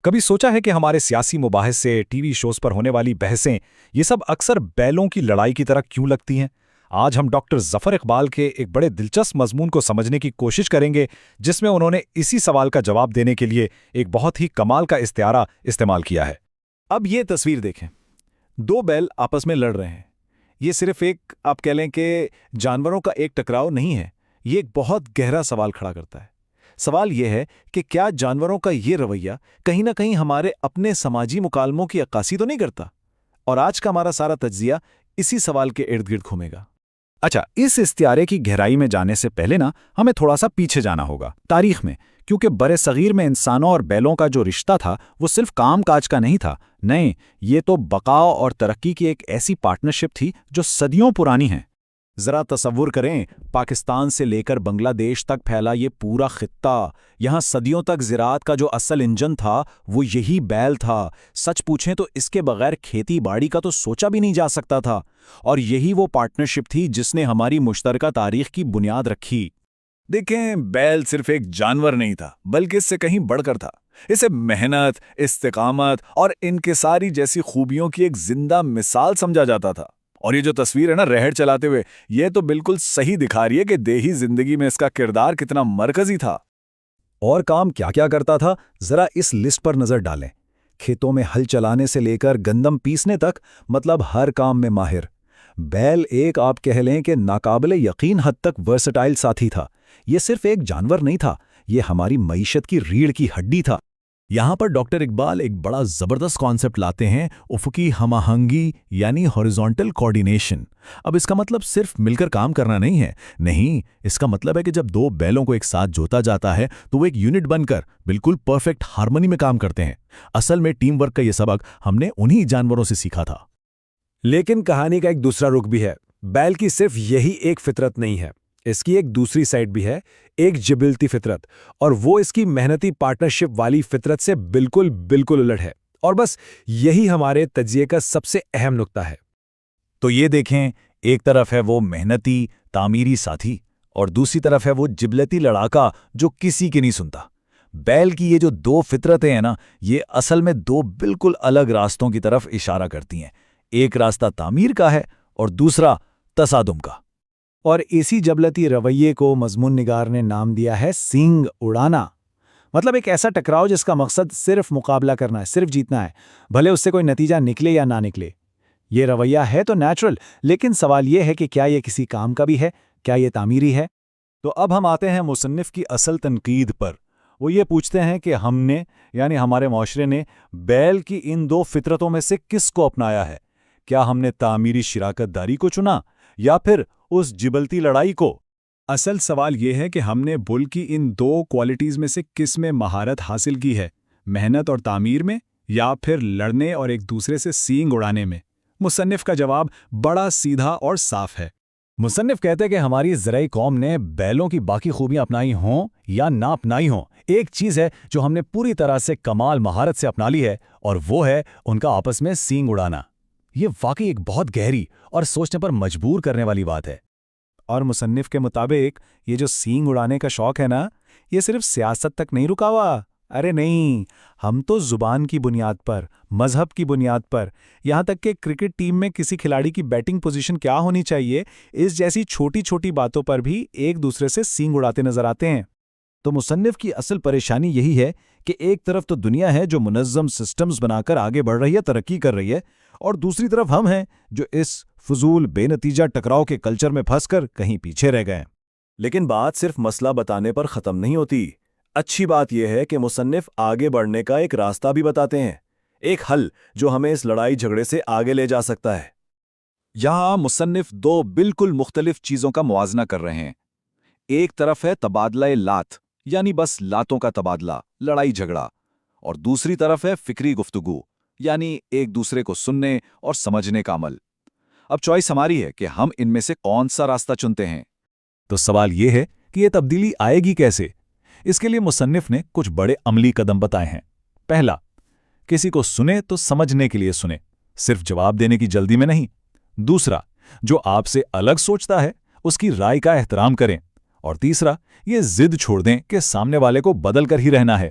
کبھی سوچا ہے کہ ہمارے سیاسی مباحث سے ٹی وی شوز پر ہونے والی بحثیں یہ سب اکثر بیلوں کی لڑائی کی طرح کیوں لگتی ہیں؟ آج ہم ڈاکٹر ظفر اقبال کے ایک بڑے دلچسپ مضمون کو سمجھنے کی کوشش کریں گے، جس میں انہوں نے اسی سوال کا جواب دینے کے لیے ایک بہت ہی کمال کا استعارہ استعمال کیا ہے۔ اب یہ تصویر دیکھیں، دو بیل آپس میں لڑ رہے ہیں۔ یہ صرف ایک آپ کہہ لیں کہ جانوروں کا ایک ٹکراؤ نہیں ہے، یہ ایک بہت گہرا سوال کھڑا کرتا ہے۔ سوال یہ ہے کہ کیا جانوروں کا یہ رویہ کہیں نہ کہیں ہمارے اپنے سماجی مکالموں کی عکاسی تو نہیں کرتا؟ اور آج کا ہمارا سارا تجزیہ اسی سوال کے ارد گرد گھومے گا۔ اچھا، اس استعارے کی گہرائی میں جانے سے پہلے ہمیں تھوڑا سا پیچھے جانا ہوگا تاریخ میں، کیونکہ برِ صغیر میں انسانوں اور بیلوں کا جو رشتہ تھا وہ صرف کام کاج کا نہیں تھا، نہیں، یہ تو بقاء اور ترقی کی ایک ایسی پارٹنرشپ تھی جو صدیوں پرانی ہے۔ ذرا تصور کریں، پاکستان سے لے کر بنگلہ دیش تک پھیلا یہ پورا خطہ، یہاں صدیوں تک زراعت کا جو اصل انجن تھا وہ یہی بیل تھا۔ سچ پوچھیں تو اس کے بغیر کھیتی باڑی کا تو سوچا بھی نہیں جا سکتا تھا، اور یہی وہ پارٹنرشپ تھی جس نے ہماری مشترکہ تاریخ کی بنیاد رکھی۔ دیکھیں، بیل صرف ایک جانور نہیں تھا، بلکہ اس سے کہیں بڑھ کر تھا۔ اسے محنت، استقامت اور انکساری جیسی خوبیوں کی ایک زندہ مثال سمجھا جاتا تھا۔ اور یہ جو تصویر ہے نا ریہڑ چلاتے ہوئے، یہ تو بالکل صحیح دکھا رہی ہے کہ دیہی زندگی میں اس کا کردار کتنا مرکزی تھا۔ اور کام کیا کیا کرتا تھا، ذرا اس لسٹ پر نظر ڈالیں۔ کھیتوں میں ہل چلانے سے لے کر گندم پیسنے تک، مطلب ہر کام میں ماہر۔ بیل ایک آپ کہہ لیں کہ ناقابل یقین حد تک ورسٹائل ساتھی تھا۔ یہ صرف ایک جانور نہیں تھا، یہ ہماری معیشت کی ریڑھ کی ہڈی تھا۔ یہاں پر ڈاکٹر اقبال ایک بڑا زبردست کانسیپٹ لاتے ہیں، افقی ہم آہنگی یعنی ہاریزونٹل کوارڈینیشن۔ اب اس کا مطلب صرف مل کر کام کرنا نہیں ہے، نہیں، اس کا مطلب ہے کہ جب دو بیلوں کو ایک ساتھ جوتا جاتا ہے تو وہ ایک یونٹ بن کر بالکل پرفیکٹ ہارمونی میں کام کرتے ہیں۔ اصل میں ٹیم ورک کا یہ سبق ہم نے انہی جانوروں سے سیکھا تھا۔ لیکن کہانی کا ایک دوسرا رخ بھی ہے۔ بیل کی صرف یہی ایک فطرت نہیں ہے، اس کی ایک دوسری سائڈ بھی ہے، ایک جبلتی فطرت، اور وہ اس کی محنتی پارٹنرشپ والی فطرت سے بالکل الٹ ہے۔ اور بس یہی ہمارے تجزیے کا سب سے اہم نقطہ ہے۔ تو یہ دیکھیں، ایک طرف ہے وہ محنتی تعمیری ساتھی، اور دوسری طرف ہے وہ جبلتی لڑاکا جو کسی کی نہیں سنتا۔ بیل کی یہ جو دو فطرتیں ہیں نا، یہ اصل میں دو بالکل الگ راستوں کی طرف اشارہ کرتی ہیں۔ ایک راستہ تعمیر کا ہے اور دوسرا تصادم کا۔ اور اسی جبلتی رویے کو مضمون نگار نے نام دیا ہے سینگ اڑانا، مطلب ایک ایسا ٹکراؤ جس کا مقصد صرف مقابلہ کرنا ہے، صرف جیتنا ہے، بھلے اس سے کوئی نتیجہ نکلے یا نہ نکلے۔ یہ رویہ ہے تو نیچرل، لیکن سوال یہ ہے کہ کیا یہ کسی کام کا بھی ہے، کیا یہ تعمیری ہے؟ تو اب ہم آتے ہیں مصنف کی اصل تنقید پر۔ وہ یہ پوچھتے ہیں کہ ہم نے یعنی ہمارے معاشرے نے بیل کی ان دو فطرتوں میں سے کس کو اپنایا ہے؟ کیا ہم نے تعمیری شراکت داری کو چنا یا پھر اس جبلتی لڑائی کو؟ اصل سوال یہ ہے کہ ہم نے بل کی ان دو کوالٹیز میں سے کس میں مہارت حاصل کی ہے، محنت اور تعمیر میں، یا پھر لڑنے اور ایک دوسرے سے سینگ اڑانے میں؟ مصنف کا جواب بڑا سیدھا اور صاف ہے۔ مصنف کہتے ہیں کہ ہماری زرعی قوم نے بیلوں کی باقی خوبیاں اپنائی ہوں یا نہ اپنائی ہوں، ایک چیز ہے جو ہم نے پوری طرح سے کمال مہارت سے اپنا لی ہے، اور وہ ہے ان کا آپس میں سینگ اڑانا۔ یہ واقعی ایک بہت گہری اور سوچنے پر مجبور کرنے والی بات ہے۔ اور مصنف کے مطابق یہ جو سینگ اڑانے کا شوق ہے نا، یہ صرف سیاست تک نہیں رکا ہوا۔ ارے نہیں، ہم تو زبان کی بنیاد پر، مذہب کی بنیاد پر، یہاں تک کہ کرکٹ ٹیم میں کسی کھلاڑی کی بیٹنگ پوزیشن کیا ہونی چاہیے، اس جیسی چھوٹی چھوٹی باتوں پر بھی ایک دوسرے سے سینگ اڑاتے نظر آتے ہیں۔ تو مصنف کی اصل پریشانی یہی ہے کہ ایک طرف تو دنیا ہے جو منظم سسٹمز بنا کر آگے بڑھ رہی ہے، ترقی کر رہی ہے، اور دوسری طرف ہم ہیں جو اس فضول بے نتیجہ ٹکراؤ کے کلچر میں پھنس کر کہیں پیچھے رہ گئے۔ لیکن بات صرف مسئلہ بتانے پر ختم نہیں ہوتی۔ اچھی بات یہ ہے کہ مصنف آگے بڑھنے کا ایک راستہ بھی بتاتے ہیں، ایک حل جو ہمیں اس لڑائی جھگڑے سے آگے لے جا سکتا ہے۔ یہاں مصنف دو بالکل مختلف چیزوں کا موازنہ کر رہے ہیں۔ ایک طرف ہے تبادلہ لات، یعنی بس لاتوں کا تبادلہ، لڑائی جھگڑا، اور دوسری طرف ہے فکری گفتگو، یعنی ایک دوسرے کو سننے اور سمجھنے کا عمل۔ اب چوائس ہماری ہے کہ ہم ان میں سے کون سا راستہ چنتے ہیں۔ تو سوال یہ ہے کہ یہ تبدیلی آئے گی کیسے؟ اس کے لیے مصنف نے کچھ بڑے عملی قدم بتائے ہیں۔ پہلا، کسی کو سنیں تو سمجھنے کے لیے سنیں، صرف جواب دینے کی جلدی میں نہیں۔ دوسرا، جو آپ سے الگ سوچتا ہے اس کی رائے کا احترام کریں۔ اور تیسرا، یہ ضد چھوڑ دیں کہ سامنے والے کو بدل کر ہی رہنا ہے۔